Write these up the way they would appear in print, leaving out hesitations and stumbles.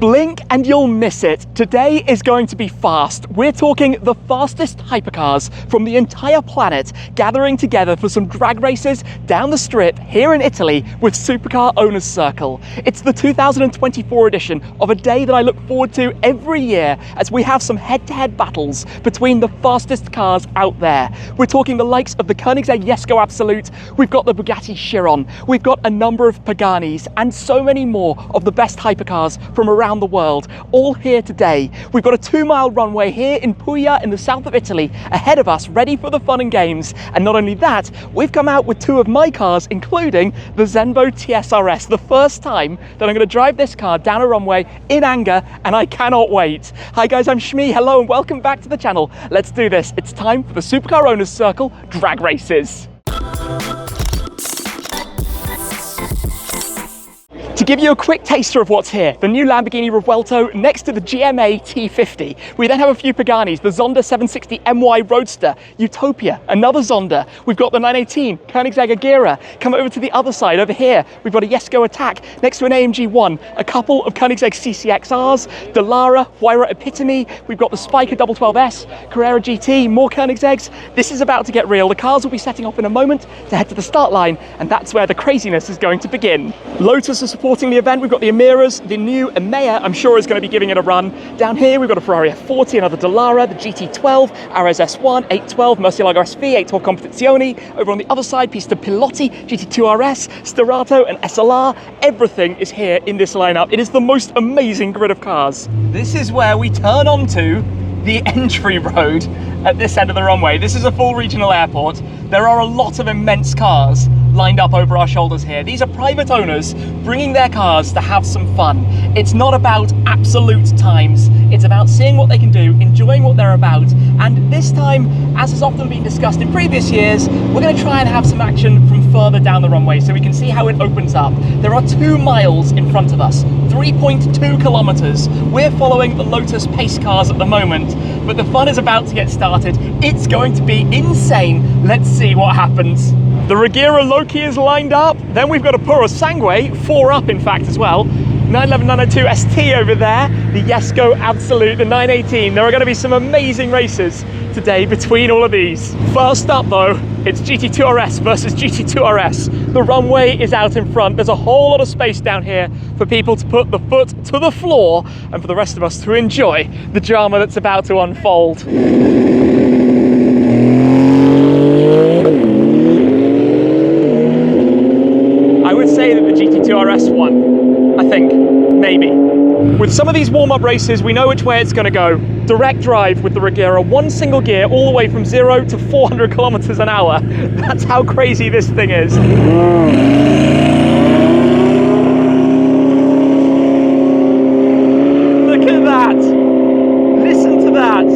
Blink and you'll miss it. Today is going to be fast. We're talking the fastest hypercars from the entire planet gathering together for some drag races down the strip here in Italy with Supercar Owners Circle. It's the 2024 edition of a day that I look forward to every year as we have some head-to-head battles between the fastest cars out there. We're talking the likes of the Koenigsegg Jesko Absolut, we've got the Bugatti Chiron, we've got a number of Paganis and so many more of the best hypercars from around the world, all here today. We've got a 2-mile runway here in Puglia in the south of Italy ahead of us, ready for the fun and games. And not only that, we've come out with 2 of my cars, including the Zenvo TSR-S, the first time that I'm going to drive this car down a runway in anger, and I cannot wait. Hi guys, I'm Shmi, hello and welcome back to the channel. Let's do this. It's time for the Supercar Owners Circle Drag Races. To give you a quick taster of what's here, the new Lamborghini Revuelto next to the GMA T.50. We then have a few Paganis, the Zonda 760 MY Roadster, Utopia, another Zonda. We've got the 918 Koenigsegg Agera. Come over to the other side, over here, we've got a Jesko Attack next to an AMG ONE, a couple of Koenigsegg CCXRs, Dallara, Epitome. We've got the Spiker 12S, Carrera GT, more Koenigsegg's. This is about to get real. The cars will be setting off in a moment to head to the start line, and that's where the craziness is going to begin. Lotus are supporting the event. We've got the Emiras, the new EMEA, I'm sure is going to be giving it a run. Down here, we've got a Ferrari F40, another Dallara, the GT2 RS S1, 812, Murcielago SV, 812 Competizioni. Over on the other side, Pista Pilotti, GT2 RS, Stradale and SLR. Everything is here in this lineup. It is the most amazing grid of cars. This is where we turn onto the entry road at this end of the runway. This is a full regional airport. There are a lot of immense cars lined up over our shoulders here. These are private owners bringing their cars to have some fun. It's not about absolute times. It's about seeing what they can do, enjoying what they're about. And this time, as has often been discussed in previous years, we're going to try and have some action from further down the runway so we can see how it opens up. There are 2 miles in front of us, 3.2 kilometers. We're following the Lotus pace cars at the moment, but the fun is about to get started. It's going to be insane. Let's see what happens. The Regera Loki is lined up. Then we've got a Purosangue, 4 up in fact as well. 911 902 ST over there. The Jesko Absolut, the 918. There are going to be some amazing races today between all of these. First up though, it's GT2 RS versus GT2 RS. The runway is out in front. There's a whole lot of space down here for people to put the foot to the floor and for the rest of us to enjoy the drama that's about to unfold. I would say that the GT2 RS won, I think, maybe. With some of these warm-up races, we know which way it's going to go. Direct drive with the Regera, 1 single gear all the way from 0 to 400 kilometers an hour. That's how crazy this thing is. Look at that. Listen to that.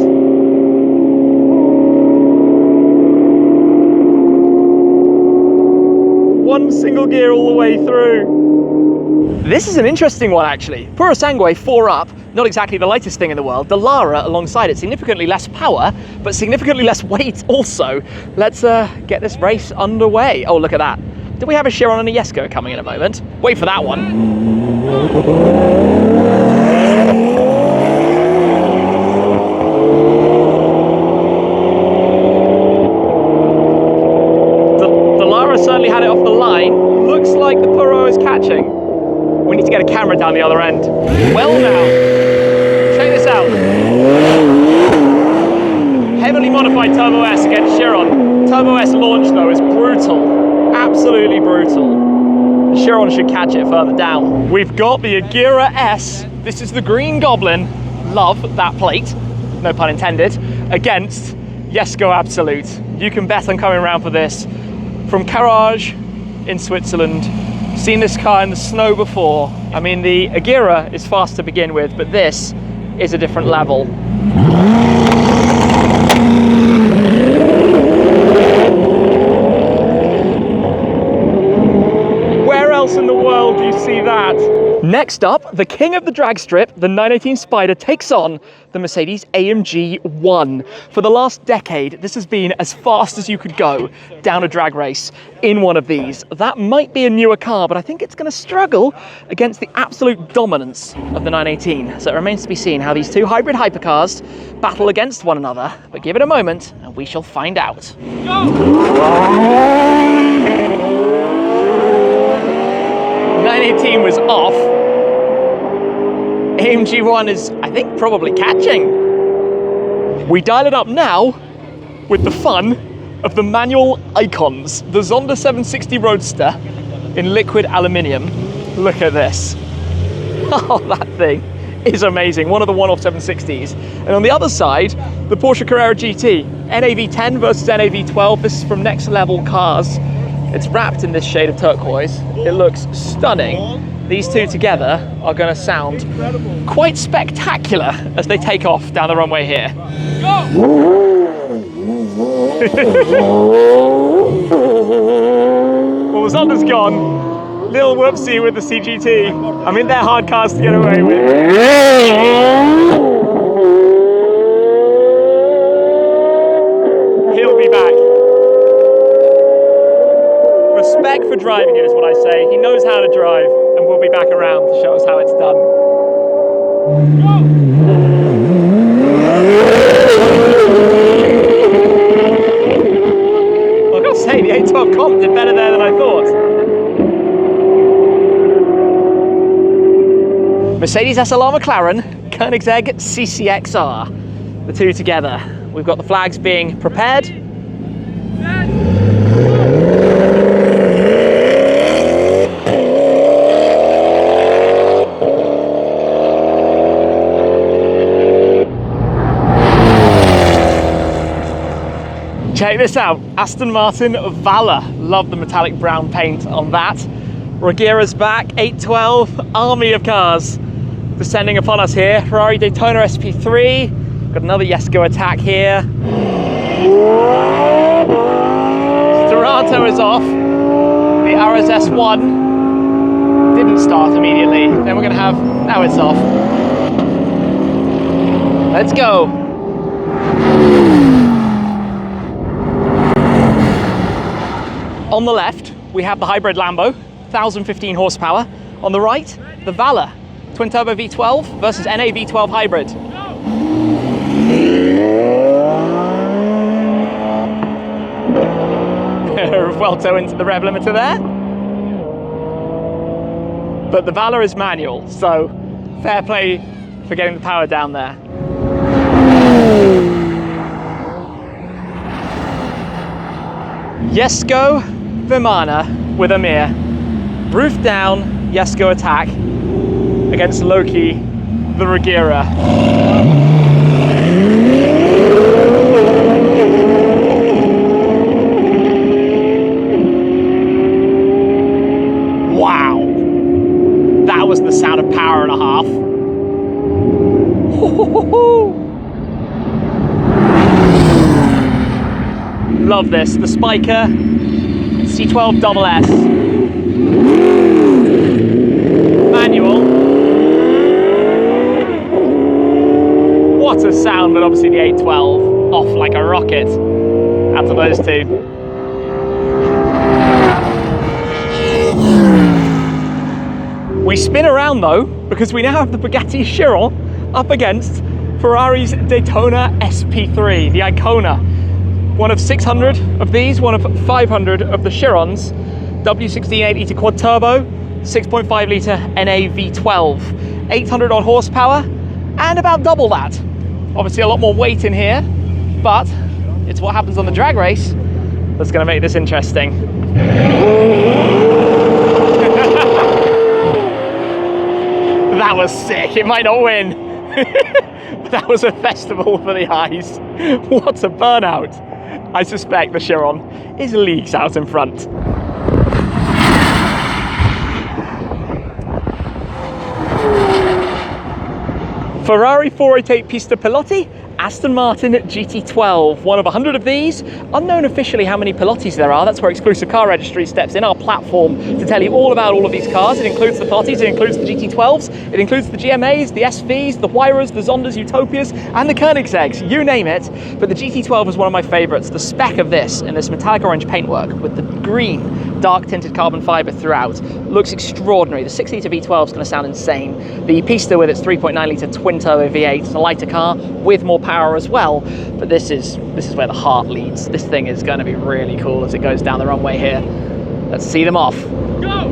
One single gear all the way through. This is an interesting one actually. Purosangue 4 up, not exactly the lightest thing in the world. Dallara alongside it, significantly less power, but significantly less weight also. Let's get this race underway. Oh, look at that. Do we have a Chiron and a Jesko coming in a moment? Wait for that one. Certainly had it off the line. Looks like the Puro is catching. We need to get a camera down the other end. Well now, check this out. Heavily modified Turbo S against Chiron. Turbo S launch though is brutal. Absolutely brutal. Chiron should catch it further down. We've got the Agera S. This is the Green Goblin. Love that plate. No pun intended. Against Jesko Absolut. You can bet I'm coming around for this. From Garage in Switzerland, seen this car in the snow before. I mean, the Agera is fast to begin with, but this is a different level. Where else in the world do you see that? Next up, the king of the drag strip, the 918 Spider, takes on the Mercedes-AMG ONE. For the last decade, this has been as fast as you could go down a drag race in one of these. That might be a newer car, but I think it's going to struggle against the absolute dominance of the 918. So it remains to be seen how these two hybrid hypercars battle against one another. But give it a moment and we shall find out. Go! 918 was off. AMG ONE is, I think, probably catching. We dial it up now with the fun of the manual icons. The Zonda 760 Roadster in liquid aluminium. Look at this. Oh, that thing is amazing. One of the one-off 760s. And on the other side, the Porsche Carrera GT. NAV10 versus NAV12. This is from Next Level Cars. It's wrapped in this shade of turquoise. It looks stunning. These two together are going to sound quite spectacular as they take off down the runway here. Go! Well, Zonda's gone. Little whoopsie with the CGT. I mean, they're hard cars to get away with. He'll be back. Respect for driving it is what I say. He knows how to drive and we'll be back around to show us how it's done. Well, I've got to say, the 812 comp did better there than I thought. Mercedes SLR McLaren, Koenigsegg CCXR. The two together. We've got the flags being prepared. Check this out, Aston Martin Valor. Love the metallic brown paint on that. Regera's back, 812, army of cars descending upon us here. Ferrari Daytona SP3, got another Jesko attack here. Throttle is off. The RS S1 didn't start immediately. Then we're gonna have, now it's off. Let's go. On the left, we have the hybrid Lambo, 1015 horsepower. On the right, the Valor, twin turbo V12 versus NA V12 hybrid. Revuelto into the rev limiter there. But the Valor is manual, so fair play for getting the power down there. Jesko Vimana with Amir. Roof down, Jesko attack against Loki, the Regera. Wow. That was the sound of power and a half. Love this. The Spiker C12 SS. Manual. What a sound, but obviously the 812 off like a rocket out of those two. We spin around though, because we now have the Bugatti Chiron up against Ferrari's Daytona SP3, the Icona. One of 600 of these, one of 500 of the Chirons. W1680 to quad turbo, 6.5 litre NA V12, 800 odd horsepower, and about double that. Obviously a lot more weight in here, but it's what happens on the drag race that's going to make this interesting. That was sick. It might not win, but that was a festival for the eyes. What a burnout. I suspect the Chiron is leagues out in front. Ferrari 488 Pista Pilotti Aston Martin GT12, one of 100 of these. Unknown officially how many Pilottis there are. That's where Exclusive Car Registry steps in, our platform to tell you all about all of these cars. It includes the Pilottis, it includes the GT12s, it includes the GMAs, the SVs, the Huayras, the Zondas, Utopias, and the Koenigsegg's, you name it. But the GT12 is one of my favorites. The spec of this in this metallic orange paintwork with the green dark tinted carbon fiber throughout looks extraordinary. The 6-litre V12 is going to sound insane. The Pista with its 3.9-litre twin turbo V8 is a lighter car with more power as well. But this is where the heart leads. This thing is going to be really cool as it goes down the runway here. Let's see them off. Go!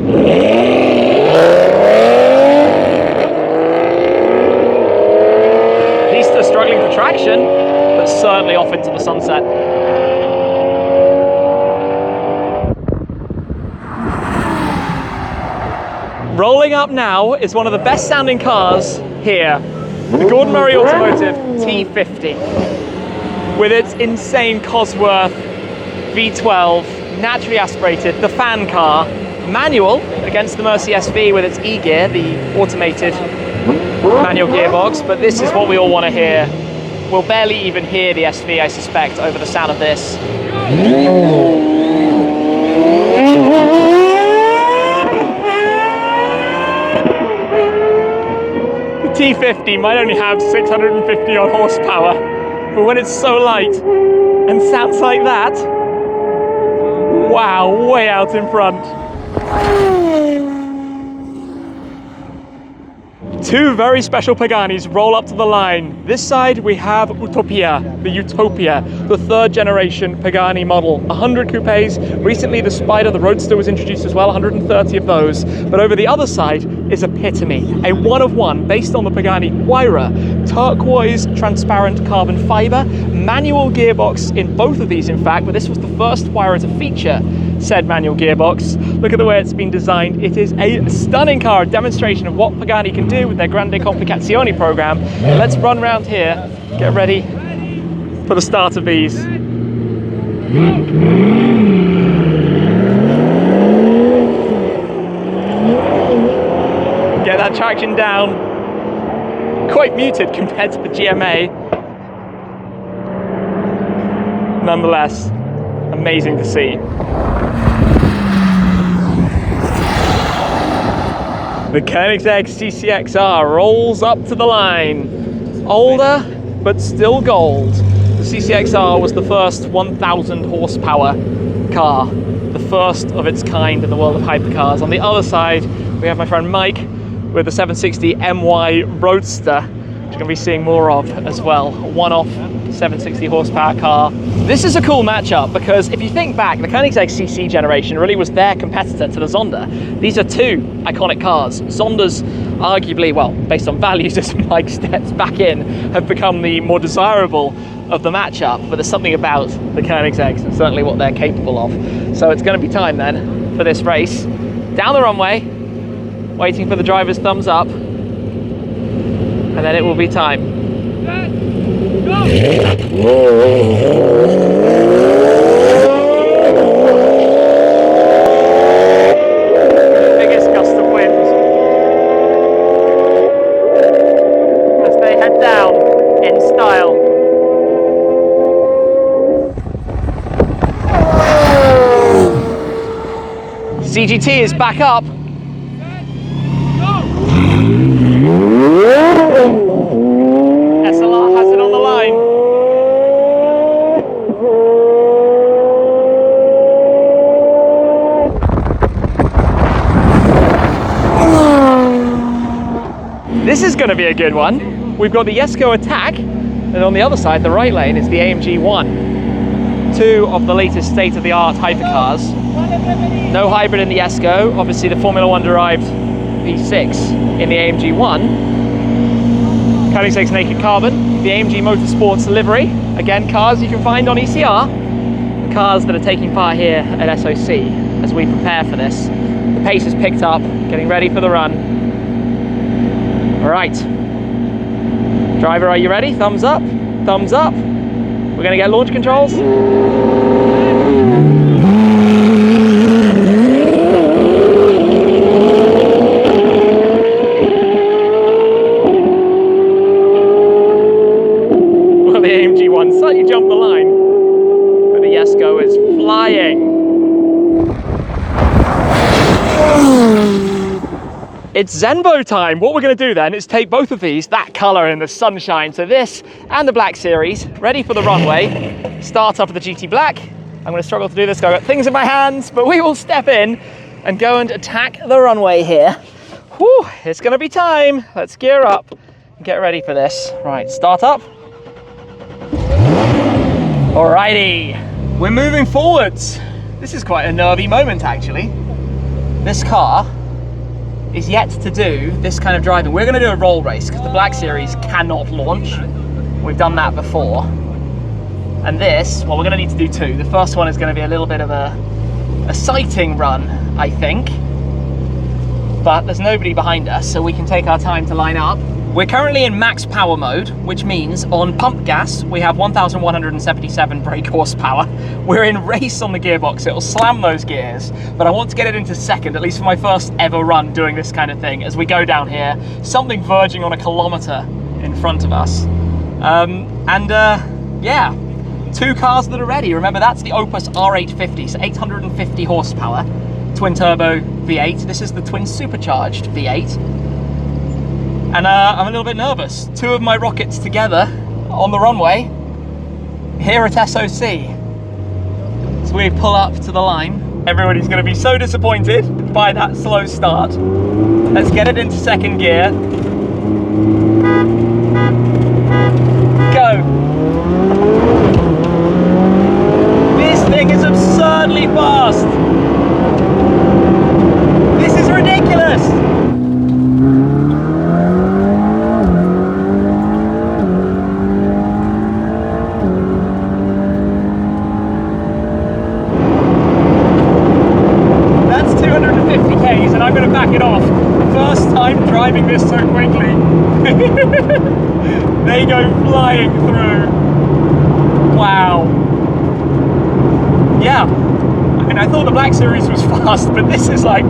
Pista struggling for traction, but certainly off into the sunset. Rolling up now is one of the best sounding cars here, the Gordon Murray Automotive T50. With its insane Cosworth V12, naturally aspirated, the fan car, manual against the Mercy SV with its E-gear, the automated manual gearbox, but this is what we all want to hear. We'll barely even hear the SV, I suspect, over the sound of this. T50 might only have 650 odd horsepower, but when it's so light and sounds like that, wow, way out in front. Two very special Paganis roll up to the line. This side we have Utopia, the third generation Pagani model. 100 coupes. Recently the Spider, the Roadster, was introduced as well, 130 of those. But over the other side is Epitome, a one of one based on the Pagani Huayra. Turquoise transparent carbon fiber, manual gearbox in both of these in fact, but this was the first Huayra to feature said manual gearbox. Look at the way it's been designed. It is a stunning car, a demonstration of what Pagani can do with their Grande Complicazioni program. Let's run around here, get ready for the start of these. Get that traction down. Quite muted compared to the GMA. Nonetheless, amazing to see. The Koenigsegg CCXR rolls up to the line. Older, but still gold. The CCXR was the first 1,000 horsepower car, the first of its kind in the world of hypercars. On the other side, we have my friend Mike with the 760 MY Roadster, which you're going to be seeing more of as well. A one-off 760 horsepower car. This is a cool matchup because if you think back, the Koenigsegg CC generation really was their competitor to the Zonda. These are two iconic cars. Zondas, arguably, well, based on values as Mike steps back in, have become the more desirable of the matchup, but there's something about the Koenigsegg's and certainly what they're capable of. So it's going to be time then for this race. Down the runway, waiting for the driver's thumbs up, and then it will be time. Biggest gust of wind as they head down in style. CGT is back up. SLR has it on the line. This is going to be a good one. We've got the Jesko Attack, and on the other side, the right lane, is the AMG ONE. Two of the latest state-of-the-art hypercars. No hybrid in the Jesko, obviously the Formula One derived V6 in the AMG ONE. Koenigsegg's naked carbon, the AMG Motorsports livery, again cars you can find on ECR, the cars that are taking part here at SOC as we prepare for this. The pace is picked up, getting ready for the run. All right, driver, are you ready? Thumbs up, thumbs up. We're gonna get launch controls. AMG ONE slightly jumped the line, but the Jesko is flying. It's Zenvo time. What we're going to do then is take both of these, that colour in the sunshine, so this and the Black Series, ready for the runway. Start up with the GT Black. I'm going to struggle to do this, I've got things in my hands, but we will step in and go and attack the runway here. Whew, it's going to be time. Let's gear up and get ready for this. Right, start up. Alrighty, we're moving forwards. This is quite a nervy moment actually. This car is yet to do this kind of driving. We're going to do a roll race because the Black Series cannot launch. We've done that before. And this, well, we're going to need to do two. The first one is going to be a little bit of a sighting run, I think. But there's nobody behind us, so we can take our time to line up. We're currently in max power mode, which means on pump gas, we have 1,177 brake horsepower. We're in race on the gearbox, it'll slam those gears, but I want to get it into second, at least for my first ever run doing this kind of thing, as we go down here, something verging on a kilometre in front of us. Yeah, two cars that are ready. Remember, that's the Opus R850, so 850 horsepower, twin turbo V8. This is the twin supercharged V8. And I'm a little bit nervous. Two of my rockets together on the runway here at SOC. So we pull up to the line. Everybody's going to be so disappointed by that slow start. Let's get it into second gear. Go. This thing is absurdly fast. This is ridiculous. And I'm going to back it off. First time driving this so quickly. They go flying through. Wow. Yeah. I mean, I thought the Black Series was fast, but this is like,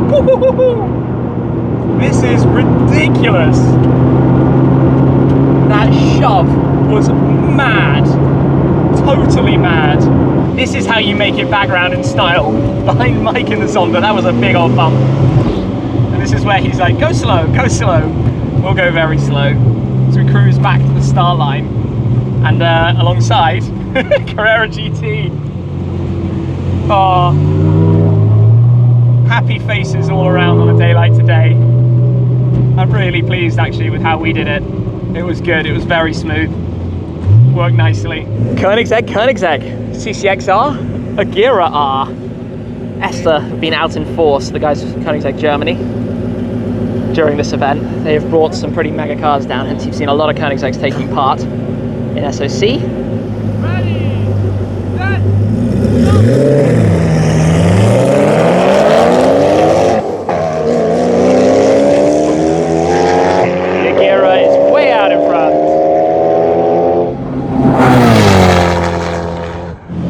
this is ridiculous. That shove was mad. Totally mad. This is how you make it back round in style. Behind Mike in the Zonda, that was a big old bump. And this is where he's like, go slow, go slow. We'll go very slow. So we cruise back to the start line. And alongside, Carrera GT. Oh, happy faces all around on a day like today. I'm really pleased actually with how we did it. It was good, it was very smooth. Worked nicely. Koenigsegg, CCXR, Agera R. Esther have been out in force, the guys from Koenigsegg Germany, during this event. They have brought some pretty mega cars down, hence you've seen a lot of Koenigsegg's taking part in SOC. Ready, set, go.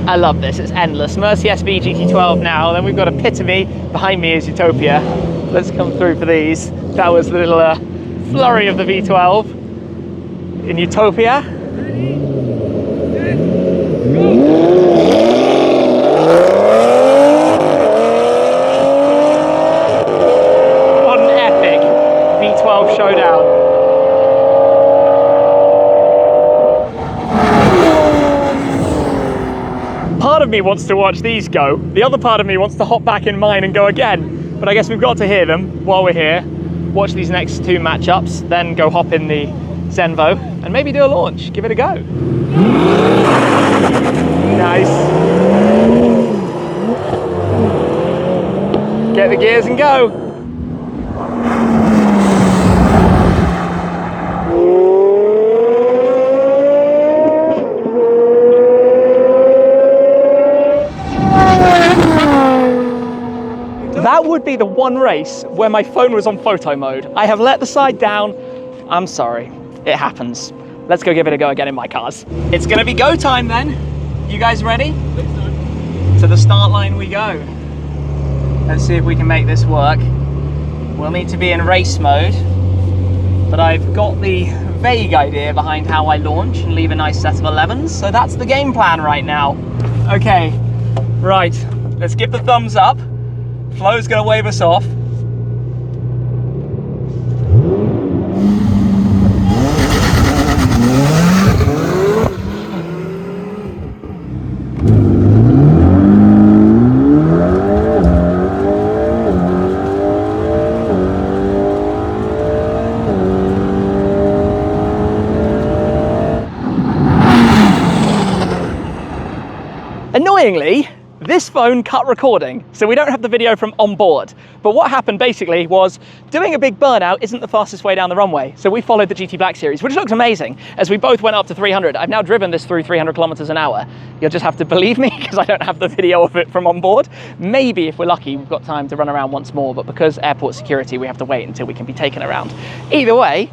I love this, it's endless. Mercy SV GT12 now, then we've got Epitome, behind me is Utopia. Let's come through for these. That was the little flurry of the V12 in Utopia. Ready, set, go. What an epic V12 showdown. Part of me wants to watch these go, the other part of me wants to hop back in mine and go again, but I guess we've got to hear them while we're here, watch these next two matchups, then go hop in the Zenvo and maybe do a launch, give it a go. Nice. Get the gears and go. That would be the one race where my phone was on photo mode. I have let the side down. I'm sorry, it happens. Let's go give it a go again in my cars. It's gonna be go time then. You guys ready? I think so. To the start line we go. Let's see if we can make this work. We'll need to be in race mode, but I've got the vague idea behind how I launch and leave a nice set of 11s, so that's the game plan right now. Okay, right, let's give the thumbs up. Flo's gonna wave us off. Annoyingly, this phone cut recording, so we don't have the video from on board. But what happened basically was doing a big burnout isn't the fastest way down the runway. So we followed the GT Black series, which looks amazing, as we both went up to 300. I've now driven this through 300 kilometers an hour. You'll just have to believe me because I don't have the video of it from on board. Maybe if we're lucky, we've got time to run around once more, but because airport security, we have to wait until we can be taken around. Either way,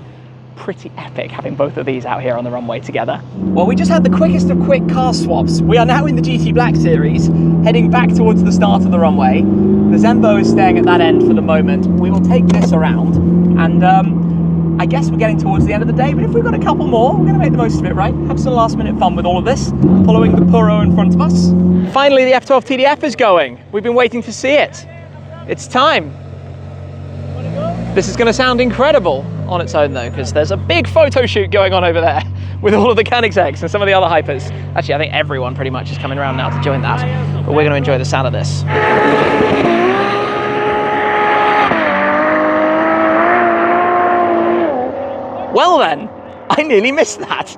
pretty epic having both of these out here on the runway together. Well, we just had the quickest of quick car swaps. We are now in the GT Black series, heading back towards the start of the runway. The Zenvo is staying at that end for the moment. We will take this around, and I guess we're getting towards the end of the day, but if we've got a couple more, we're going to make the most of it, right? Have some last minute fun with all of this, following the Puro in front of us. Finally, the F12 TDF is going. We've been waiting to see it. It's time. This is going to sound incredible on its own though, because there's a big photo shoot going on over there with all of the Koenigseggs and some of the other hypers. Actually, I think everyone pretty much is coming around now to join that, but we're going to enjoy the sound of this. Well then, I nearly missed that.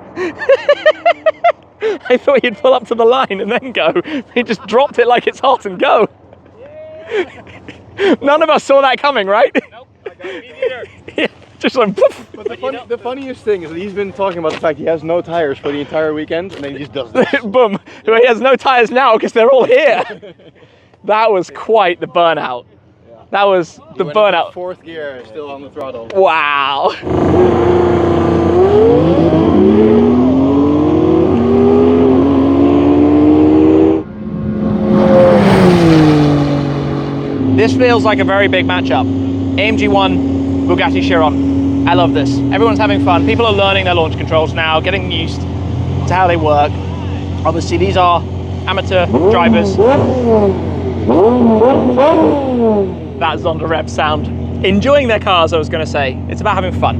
I thought you'd pull up to the line and then go. He just dropped it like it's hot and go. None of us saw that coming, right? Nope, I got me neither. Yeah, just like poof. But the funniest thing is that he's been talking about the fact he has no tires for the entire weekend, and then he just does this. Boom. Well, he has no tires now because they're all here. That was quite the burnout. Yeah. That was the burnout. Fourth gear, still on the throttle. Wow. This feels like a very big matchup. AMG ONE, Bugatti Chiron. I love this. Everyone's having fun. People are learning their launch controls now, getting used to how they work. Obviously, these are amateur drivers. That Zonda rev sound. Enjoying their cars, I was going to say. It's about having fun.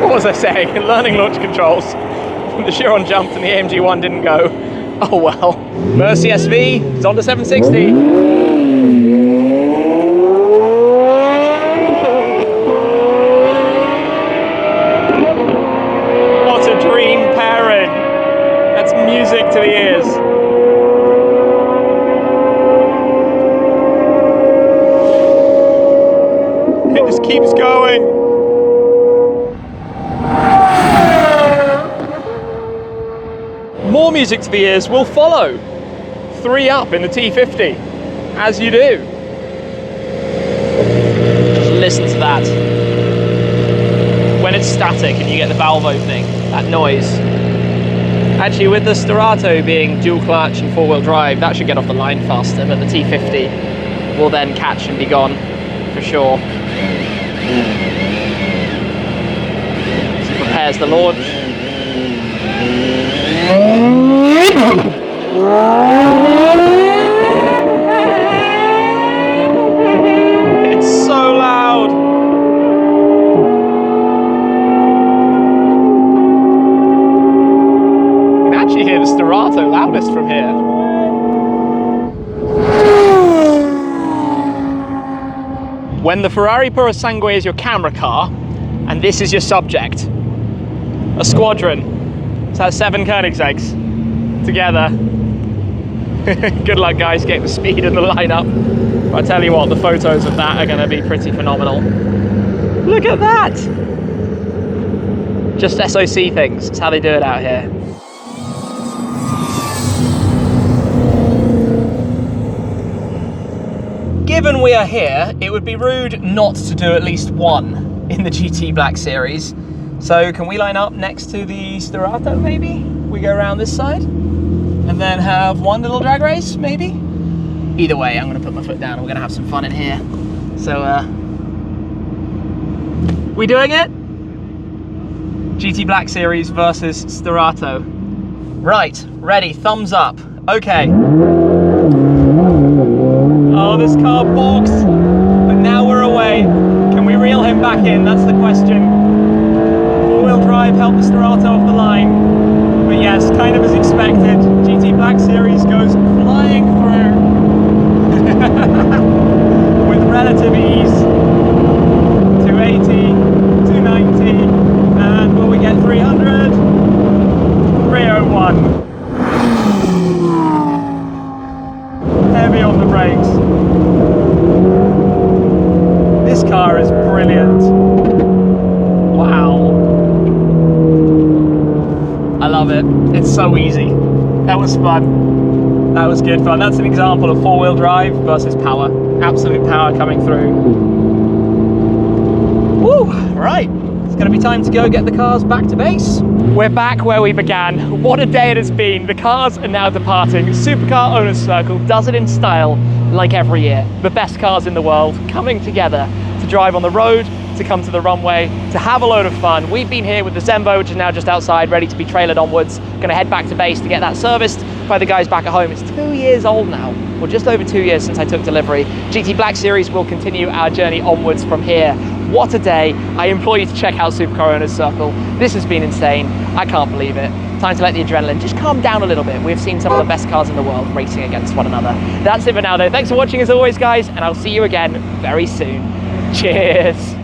What was I saying? Learning launch controls. The Chiron jumped and the AMG ONE didn't go. Oh well. Mercy SV, Zonda 760. What a dream pairing. That's music to the ears. It just keeps going. More music to the ears will follow. 3 up in the T50, as you do. Just listen to that. When it's static and you get the valve opening, that noise. Actually, with the Stradale being dual clutch and 4-wheel drive, that should get off the line faster, but the T50 will then catch and be gone, for sure. So prepares the launch. It's so loud. You can actually hear the Stradale loudest from here. When the Ferrari Purosangue is your camera car and this is your subject, a squadron. So that's 7 Koenigseggs together. Good luck, guys, getting the speed in the lineup. But I tell you what, the photos of that are going to be pretty phenomenal. Look at that! Just SOC things. It's how they do it out here. Given we are here, it would be rude not to do at least one in the GT Black series. So can we line up next to the Stradale, maybe? We go around this side and then have one little drag race, maybe? Either way, I'm gonna put my foot down and we're gonna have some fun in here. So We doing it? GT Black Series versus Stradale. Right, ready, thumbs up. Okay. Oh, this car bogs, but now we're away. Can we reel him back in? That's the question. Four-wheel drive helped the Stradale off the line. But yes, kind of as expected, GT Black Series goes flying through with relative ease. 280, 290, and will we get 300? 301. Heavy on the brakes. This car is brilliant. Wow. I love it. It's so easy. That was fun. That was good fun. That's an example of four-wheel drive versus power. Absolute power coming through. Woo! Right. It's going to be time to go get the cars back to base. We're back where we began. What a day it has been. The cars are now departing. Supercar Owners Circle does it in style like every year. The best cars in the world coming together to drive on the road, to come to the runway, to have a load of fun. We've been here with the Zenvo, which is now just outside, ready to be trailered onwards. Gonna head back to base to get that serviced by the guys back at home. It's 2 years old now, or just over 2 years since I took delivery. GT Black Series will continue our journey onwards from here. What a day. I implore you to check out Supercar Owners Circle. This has been insane. I can't believe it. Time to let the adrenaline just calm down a little bit. We've seen some of the best cars in the world racing against one another. That's it for now though. Thanks for watching as always, guys, and I'll see you again very soon. Cheers.